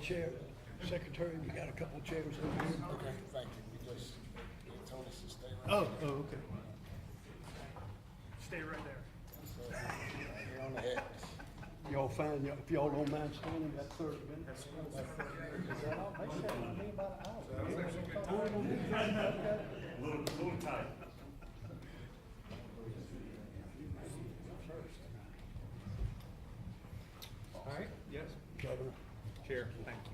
chair, secretary, we got a couple chairs over here. Okay, thank you. We just told us to stay right Okay. Stay right there. here on the head. Y'all fine, if y'all don't mind standing, that 30 minutes. Is that all? They said I need about an hour. A little tight. All right, yes. Governor. Chair, thank you.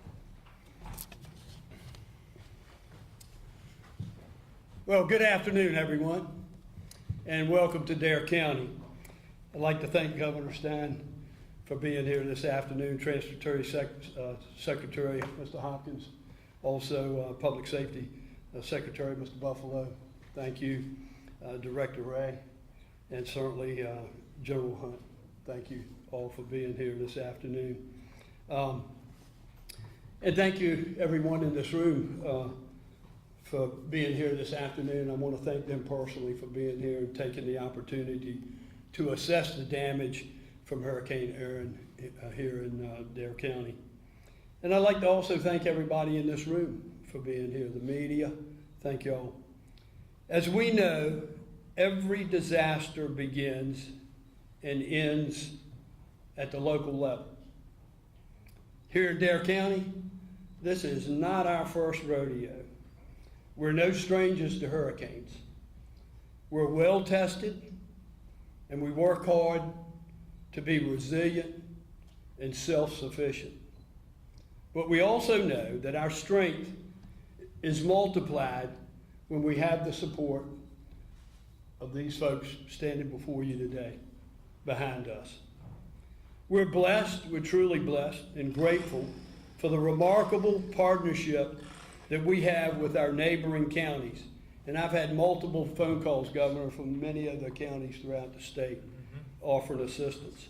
Well, good afternoon, everyone, and welcome to Dare County. I'd like to thank Governor Stein for being here this afternoon, Transportation Secretary, Mr. Hopkins, also Public Safety Secretary, Mr. Buffalo. Thank you, Director Ray, and certainly General Hunt. Thank you all for being here this afternoon. And thank you, everyone in this room, for being here this afternoon. I want to thank them personally for being here and taking the opportunity to assess the damage from Hurricane Erin here in Dare County. And I'd like to also thank everybody in this room for being here, the media. Thank y'all. As we know, every disaster begins and ends at the local level. Here in Dare County, this is not our first rodeo. We're no strangers to hurricanes. We're well tested, and we work hard to be resilient and self-sufficient. But we also know that our strength is multiplied when we have the support of these folks standing before you today, behind us. We're blessed, we're truly blessed and grateful for the remarkable partnership that we have with our neighboring counties. And I've had multiple phone calls, Governor, from many other counties throughout the state offering assistance.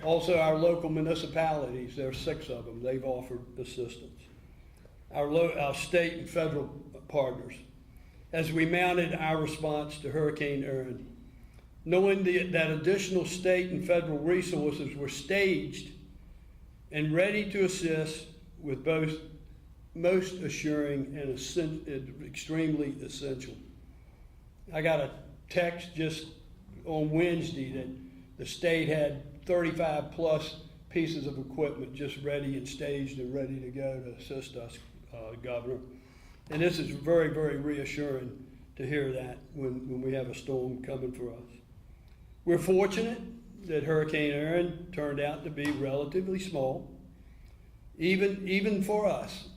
Also, our local municipalities, there are 6 of them, they've offered assistance. Our state and federal partners, as we mounted our response to Hurricane Erin, knowing that additional state and federal resources were staged and ready to assist with both most assuring and extremely essential. I got a text just on Wednesday that the state had 35 plus pieces of equipment just ready and staged and ready to go to assist us, Governor. And this is very, very reassuring to hear that when we have a storm coming for us. We're fortunate that Hurricane Erin turned out to be relatively small, even for us.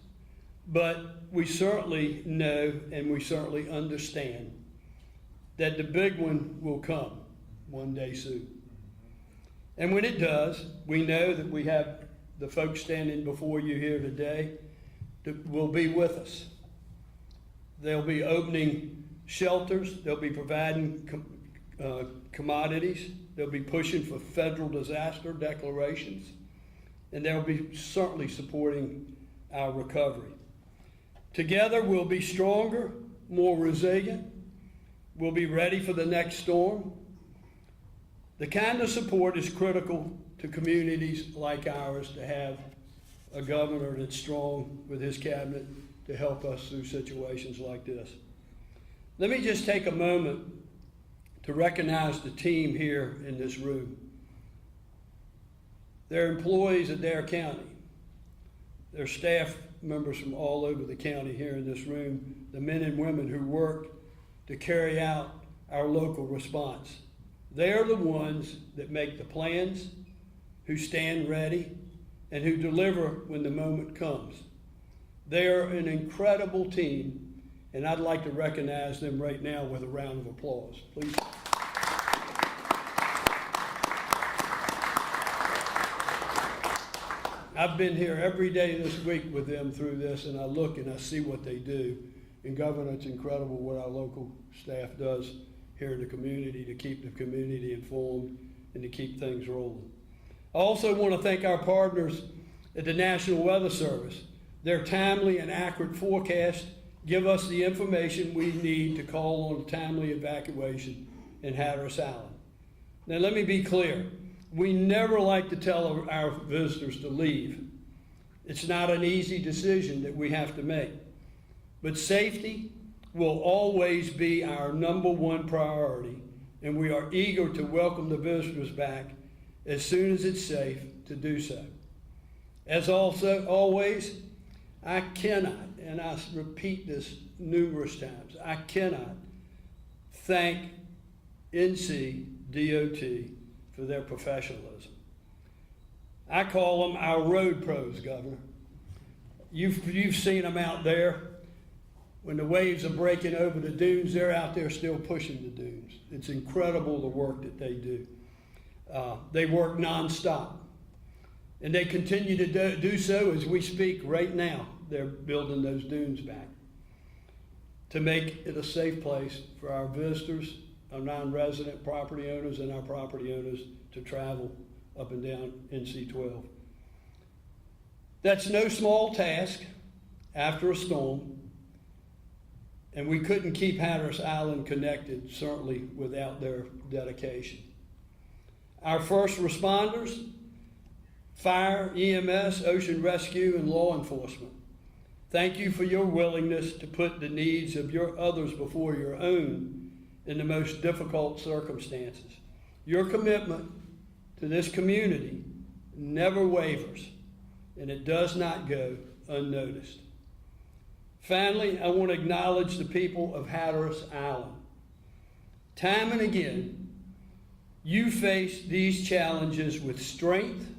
But we certainly know and we certainly understand that the big one will come one day soon. And when it does, we know that we have the folks standing before you here today that will be with us. They'll be opening shelters, they'll be providing commodities, they'll be pushing for federal disaster declarations, and they'll be certainly supporting our recovery. Together, we'll be stronger, more resilient. We'll be ready for the next storm. The kind of support is critical to communities like ours to have a governor that's strong with his cabinet to help us through situations like this. Let me just take a moment to recognize the team here in this room. They're employees of Dare County. They're staff members from all over the county here in this room, the men and women who work to carry out our local response. They're the ones that make the plans, who stand ready, and who deliver when the moment comes. They're an incredible team, and I'd like to recognize them right now with a round of applause, please. I've been here every day this week with them through this, and I look and I see what they do. And Governor, it's incredible what our local staff does here in the community to keep the community informed and to keep things rolling. I also want to thank our partners at the National Weather Service. Their timely and accurate forecast give us the information we need to call on timely evacuation in Hatteras Island. Now let me be clear. We never like to tell our visitors to leave. It's not an easy decision that we have to make, but safety will always be our number one priority, and we are eager to welcome the visitors back as soon as it's safe to do so. As also always, I cannot, and I repeat this numerous times, I cannot thank NC DOT for their professionalism. I call them our road pros, Governor. You've seen them out there. When the waves are breaking over the dunes, they're out there still pushing the dunes. It's incredible the work that they do. They work nonstop. And they continue to do so as we speak right now. They're building those dunes back to make it a safe place for our visitors, our non-resident property owners, and our property owners to travel up and down NC 12. That's no small task after a storm, and we couldn't keep Hatteras Island connected, certainly without their dedication. Our first responders, fire, EMS, ocean rescue, and law enforcement, thank you for your willingness to put the needs of your others before your own in the most difficult circumstances. Your commitment to this community never wavers, and it does not go unnoticed. Finally, I want to acknowledge the people of Hatteras Island. Time and again, you face these challenges with strength,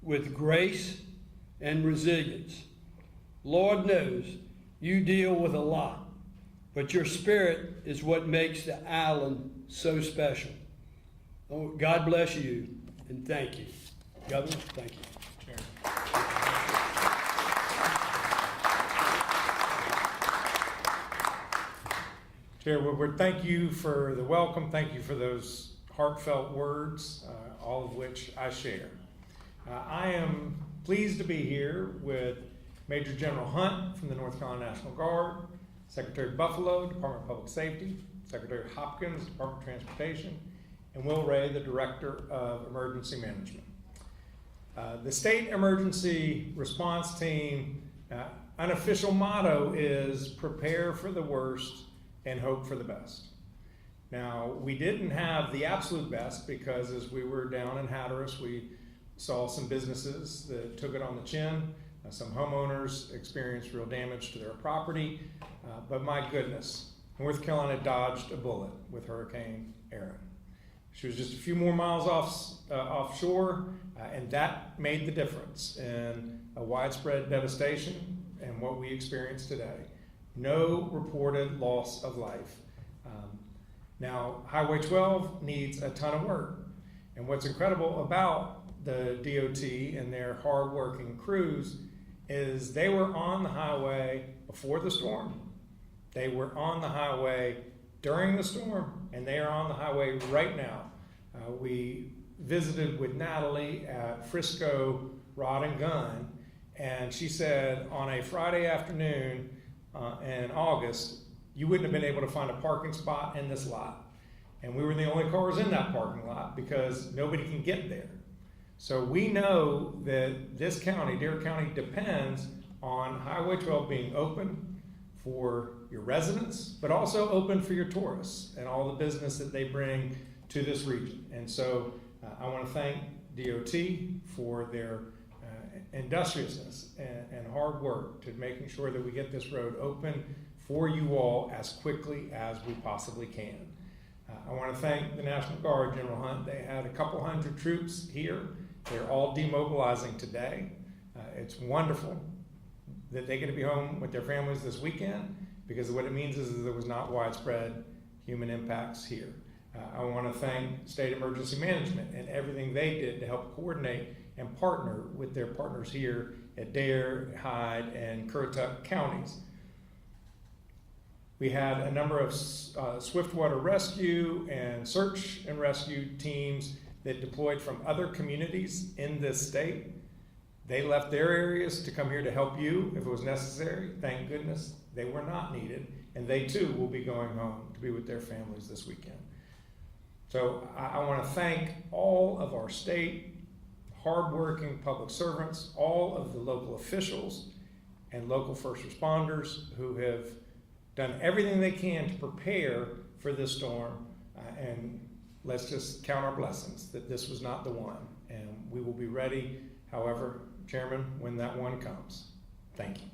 with grace, and resilience. Lord knows you deal with a lot, but your spirit is what makes the island so special. Oh, God bless you, and thank you. Governor, thank you. Chair Woodward, thank you for the welcome. Thank you for those heartfelt words, all of which I share. I am pleased to be here with Major General Hunt from the North Carolina National Guard, Secretary Buffalo, Department of Public Safety, Secretary Hopkins, Department of Transportation, and Will Ray, the Director of Emergency Management. The State Emergency Response Team unofficial motto is prepare for the worst and hope for the best. Now, we didn't have the absolute best because as we were down in Hatteras, we saw some businesses that took it on the chin. Some homeowners experienced real damage to their property, but my goodness, North Carolina dodged a bullet with Hurricane Erin. She was just a few more miles offshore, and that made the difference in a widespread devastation and what we experienced today. No reported loss of life. Now, Highway 12 needs a ton of work, and what's incredible about the DOT and their hard-working crews is they were on the highway before the storm. They were on the highway during the storm, and they are on the highway right now. We visited with Natalie at Frisco Rod and Gun, and she said on a Friday afternoon in August, you wouldn't have been able to find a parking spot in this lot. And we were the only cars in that parking lot because nobody can get there. So we know that this county, Dare County, depends on Highway 12 being open for your residents, but also open for your tourists and all the business that they bring to this region. And so I want to thank DOT for their industriousness and hard work to making sure that we get this road open for you all as quickly as we possibly can. I want to thank the National Guard, General Hunt. They had a couple hundred troops here. They're all demobilizing today. It's wonderful that they get to be home with their families this weekend because what it means is there was not widespread human impacts here. I want to thank State Emergency Management and everything they did to help coordinate and partner with their partners here at Dare, Hyde, and Currituck counties. We had a number of swiftwater rescue and search and rescue teams that deployed from other communities in this state. They left their areas to come here to help you if it was necessary. Thank goodness they were not needed, and they too will be going home to be with their families this weekend. So I want to thank all of our state hardworking public servants, all of the local officials and local first responders who have done everything they can to prepare for this storm. And let's just count our blessings that this was not the one. And we will be ready, however, Chairman, when that one comes. Thank you.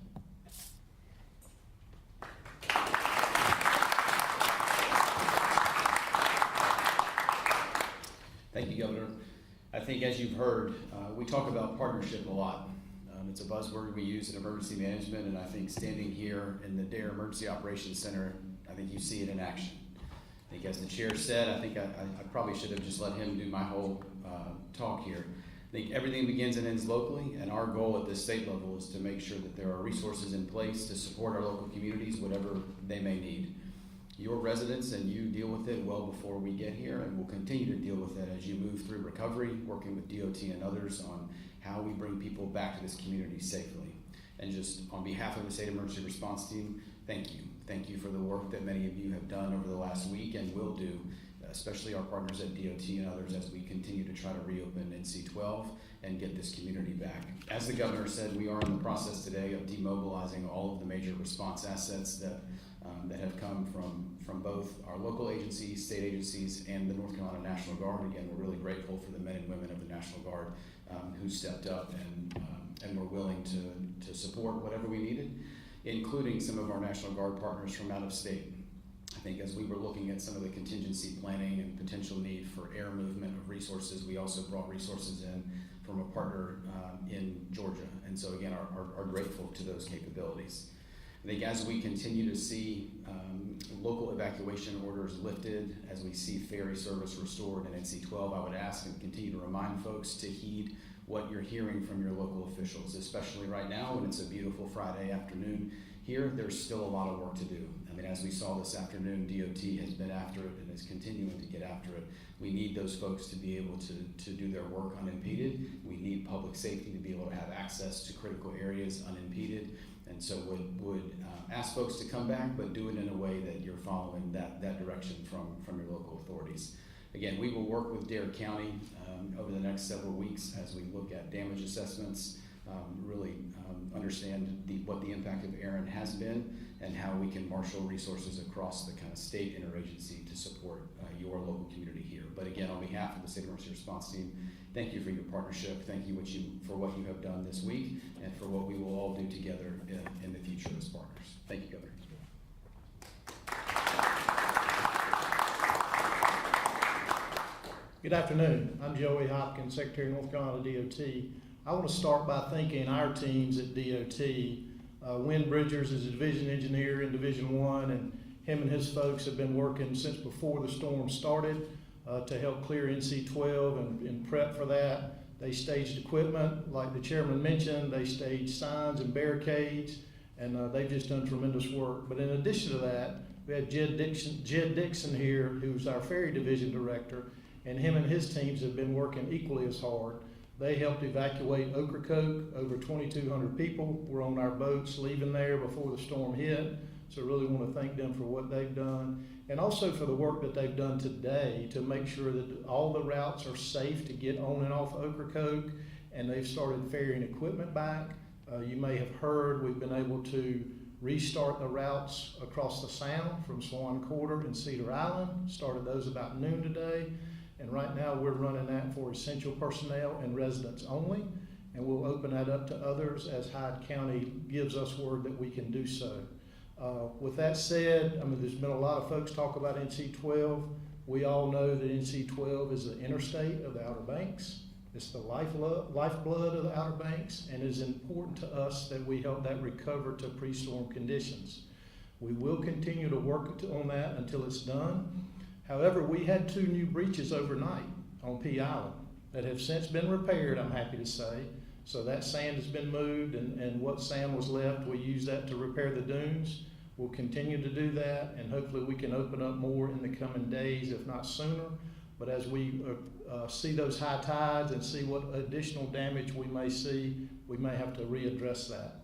Thank you, Governor. I think as you've heard, we talk about partnership a lot. It's a buzzword we use in emergency management, and I think standing here in the DARE Emergency Operations Center, I think you see it in action. I think as the chair said, I think I probably should have just let him do my whole talk here. I think everything begins and ends locally, and our goal at this state level is to make sure that there are resources in place to support our local communities, whatever they may need. Your residents and you deal with it well before we get here, and we'll continue to deal with it as you move through recovery, working with DOT and others on how we bring people back to this community safely. And just on behalf of the State Emergency Response Team, thank you. Thank you for the work that many of you have done over the last week and will do, especially our partners at DOT and others as we continue to try to reopen NC-12 and get this community back. As the governor said, we are in the process today of demobilizing all of the major response assets that have come from both our local agencies, state agencies, and the North Carolina National Guard. Again, we're really grateful for the men and women of the National Guard who stepped up and were willing to support whatever we needed, including some of our National Guard partners from out of state. I think as we were looking at some of the contingency planning and potential need for air movement of resources, we also brought resources in from a partner in Georgia. And so again, are grateful to those capabilities. I think as we continue to see local evacuation orders lifted, as we see ferry service restored in NC-12, I would ask and continue to remind folks to heed what you're hearing from your local officials, especially right now when it's a beautiful Friday afternoon. Here, there's still a lot of work to do. I mean, as we saw this afternoon, DOT has been after it and is continuing to get after it. We need those folks to be able to do their work unimpeded. We need public safety to be able to have access to critical areas unimpeded. And so would ask folks to come back, but do it in a way that you're following that direction from your local authorities. Again, we will work with Dare County over the next several weeks as we look at damage assessments, really understand what the impact of Erin has been and how we can marshal resources across the kind of state interagency to support your local community here. But again, on behalf of the State Emergency Response Team, thank you for your partnership. Thank you for what you have done this week and for what we will all do together in the future as partners. Thank you, Governor. Good afternoon. I'm Joey Hopkins, Secretary of North Carolina DOT. I want to start by thanking our teams at DOT. Wynn Bridgers is a division engineer in Division 1, and him and his folks have been working since before the storm started to help clear NC-12 and prep for that. They staged equipment, like the chairman mentioned. They staged signs and barricades, and they've just done tremendous work. But in addition to that, we had Jed Dixon here, who's our ferry division director, and him and his teams have been working equally as hard. They helped evacuate Ocracoke. Over 2,200 people were on our boats leaving there before the storm hit. So really want to thank them for what they've done, and also for the work that they've done today to make sure that all the routes are safe to get on and off Ocracoke, and they've started ferrying equipment back. You may have heard we've been able to restart the routes across the Sound from Swan Quarter and Cedar Island. Started those about noon today. And right now we're running that for essential personnel and residents only, and we'll open that up to others as Hyde County gives us word that we can do so. With that said, I mean, there's been a lot of folks talk about NC-12. We all know that NC-12 is the interstate of the Outer Banks. It's the lifeblood of the Outer Banks, and it is important to us that we help that recover to pre-storm conditions. We will continue to work on that until it's done. However, we had 2 new breaches overnight on Pea Island that have since been repaired, I'm happy to say. So that sand has been moved, and what sand was left, we use that to repair the dunes. We'll continue to do that, and hopefully we can open up more in the coming days, if not sooner. But as we see those high tides and see what additional damage we may see, we may have to readdress that.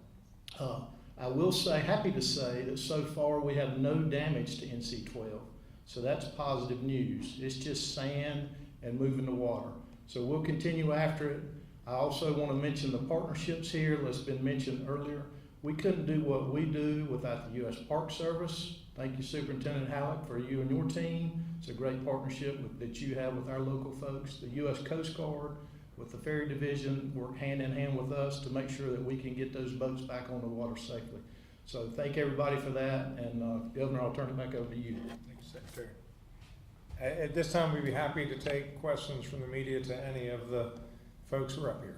I will say, happy to say, that so far we have no damage to NC-12. So that's positive news. It's just sand and moving the water. So we'll continue after it. I also want to mention the partnerships here that's been mentioned earlier. We couldn't do what we do without the U.S. Park Service. Thank you, Superintendent Halleck, for you and your team. It's a great partnership that you have with our local folks. The U.S. Coast Guard with the Ferry Division work hand in hand with us to make sure that we can get those boats back on the water safely. So thank everybody for that, and Governor, I'll turn it back over to you. Thank you, Secretary. At this time, we'd be happy to take questions from the media to any of the folks who are up here.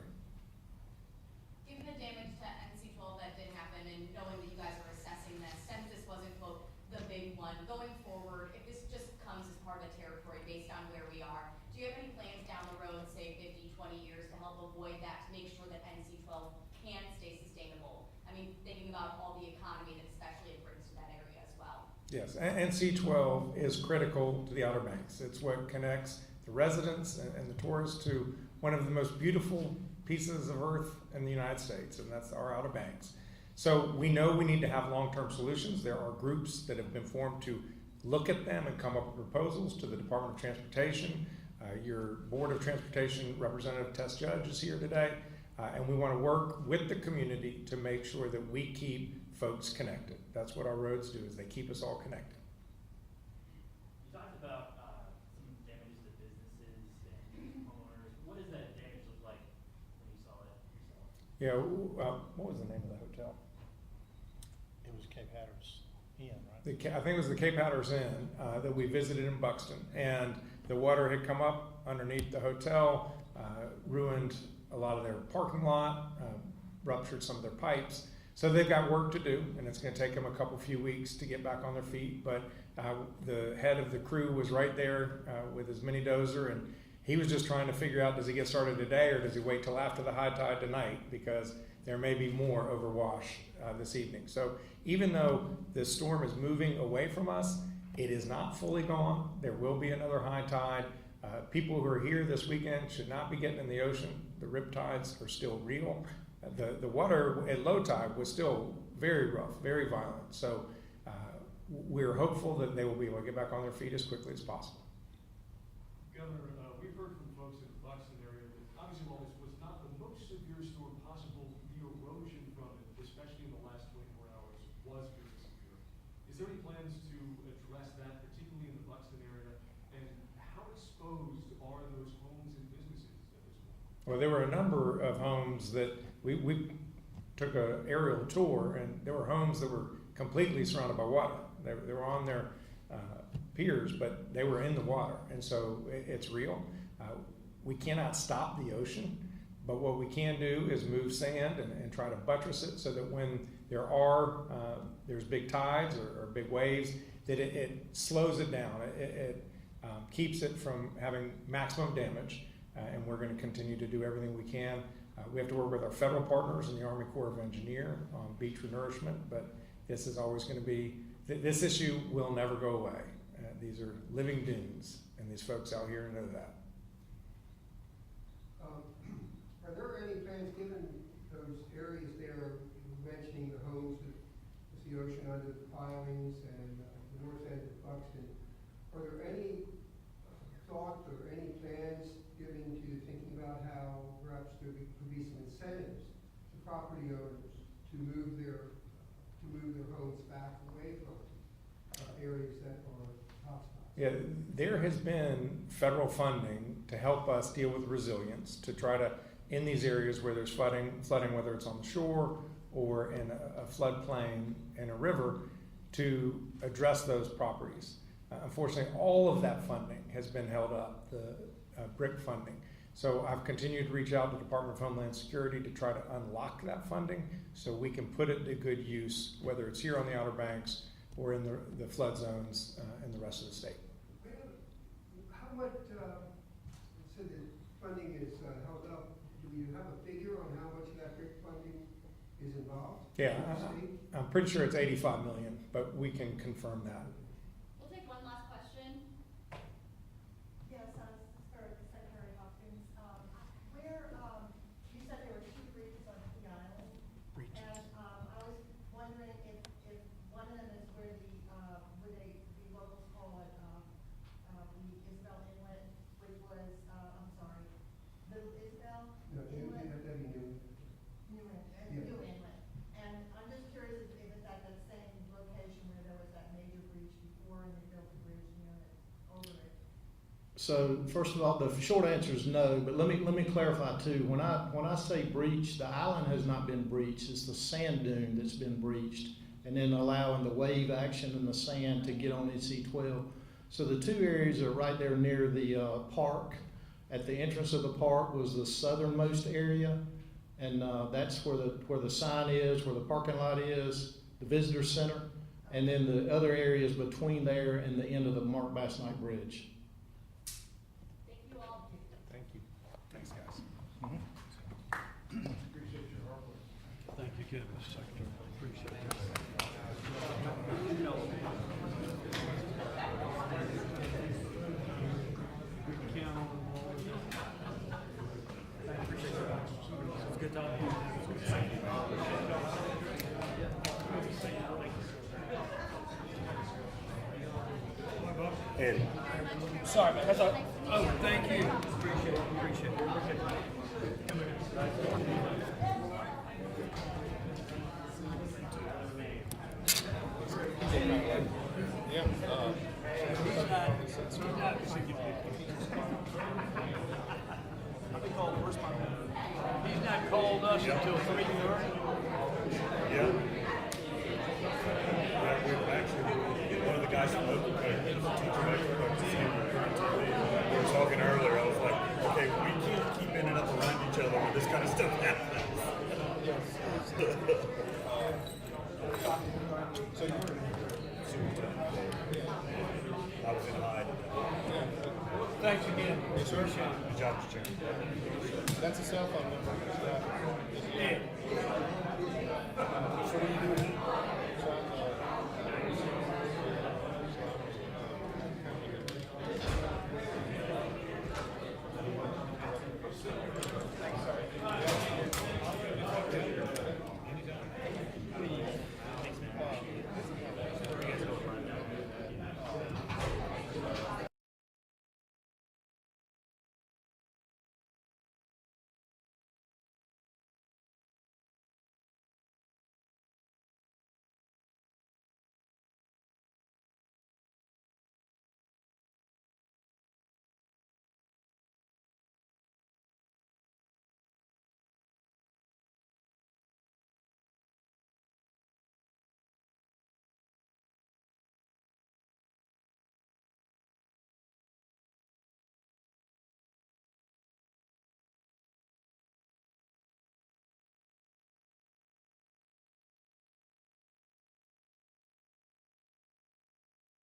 Given the damage to NC-12 that did happen, and knowing that you guys are assessing this, since this wasn't, quote, the big one, going forward, if this just comes as part of the territory based on where we are, do you have any plans down the road, say 50, 20 years, to help avoid that, to make sure that NC-12 can stay sustainable? I mean, thinking about all the economy that especially it brings to that area as well. Yes, NC-12 is critical to the Outer Banks. It's what connects the residents and the tourists to one of the most beautiful pieces of earth in the United States, and that's our Outer Banks. So we know we need to have long-term solutions. There are groups that have been formed to look at them and come up with proposals to the Department of Transportation. Your Board of Transportation Representative Tess Judge is here today, and we want to work with the community to make sure that we keep folks connected. That's what our roads do, is they keep us all connected. You talked about some damages to businesses and homeowners. What does that damage look like when you saw it yourself? Yeah, what was the name of the hotel? It was Cape Hatteras Inn, right? I think it was the Cape Hatteras Inn that we visited in Buxton, and the water had come up underneath the hotel, ruined a lot of their parking lot, ruptured some of their pipes. So they've got work to do, and it's going to take them a few weeks to get back on their feet. But the head of the crew was right there with his mini dozer, and he was just trying to figure out, does he get started today or does he wait till after the high tide tonight? Because there may be more overwash this evening. So even though this storm is moving away from us, it is not fully gone. There will be another high tide. People who are here this weekend should not be getting in the ocean. The rip tides are still real. The water at low tide was still very rough, very violent. So we're hopeful that they will be able to get back on their feet as quickly as possible. Governor, we've heard from folks in the Buxton area that obviously while this was not the most severe storm possible, the erosion from it, especially in the last 24 hours, was very severe. Is there any plans to address that, particularly in the Buxton area? And how exposed are those homes and businesses at this point? Well, there were a number of homes that we took an aerial tour, and there were homes that were completely surrounded by water. They were on their piers, but they were in the water, and so it's real. We cannot stop the ocean, but what we can do is move sand and try to buttress it so that when there's big tides or big waves, that it slows it down. It keeps it from having maximum damage, and we're going to continue to do everything we can. We have to work with our federal partners in the Army Corps of Engineers on beach renourishment, but this is always going to be, this issue will never go away. These are living dunes, and these folks out here know that. Are there any plans, given those areas there, mentioning the homes with the ocean under the pilings and the north end of Buxton, are there any thoughts or any plans given to thinking about how perhaps there could be some incentives to property owners to move their homes back away from areas that are hotspots? Yeah, there has been federal funding to help us deal with resilience, to try to, in these areas where there's flooding, whether it's on the shore or in a floodplain in a river, to address those properties. Unfortunately, all of that funding has been held up, the BRIC funding. So I've continued to reach out to the Department of Homeland Security to try to unlock that funding so we can put it to good use, whether it's here on the Outer Banks or in the flood zones in the rest of the state. How much, so the funding is held up, do you have a figure on how much of that BRIC funding is involved? Yeah, I'm pretty sure it's 85 million, but we can confirm that. We'll take one last question. Yes, this is for Secretary Hopkins. You said there were 2 bridges on the island, and I was wondering if one of them is where the locals call it the Isabel Inlet, which was Little Isabel No, Inlet. So first of all, the short answer is no, but let me clarify too. When I say breach, the island has not been breached. It's the sand dune that's been breached, and then allowing the wave action in the sand to get on NC-12. So the two areas are right there near the park. At the entrance of the park was the southernmost area, and that's where the sign is, where the parking lot is, the visitor center, and then the other areas between there and the end of the Mark Bass Knight Bridge. Thank you all. Thank you. Thanks, guys. Thank you again, Mr. Secretary. Appreciate it. Good talking. Erin. Sorry, man, that's all. Oh, thank you. Appreciate it. He's not called us until 3:30. Yeah. We're actually, one of the guys from local code, teacher we were talking earlier, I was like, okay, we can't keep ending up around each other when this kind of stuff happens. So I was in Hyde. Thanks again. Good job, Mr. Chairman. That's a cell phone number. Yeah.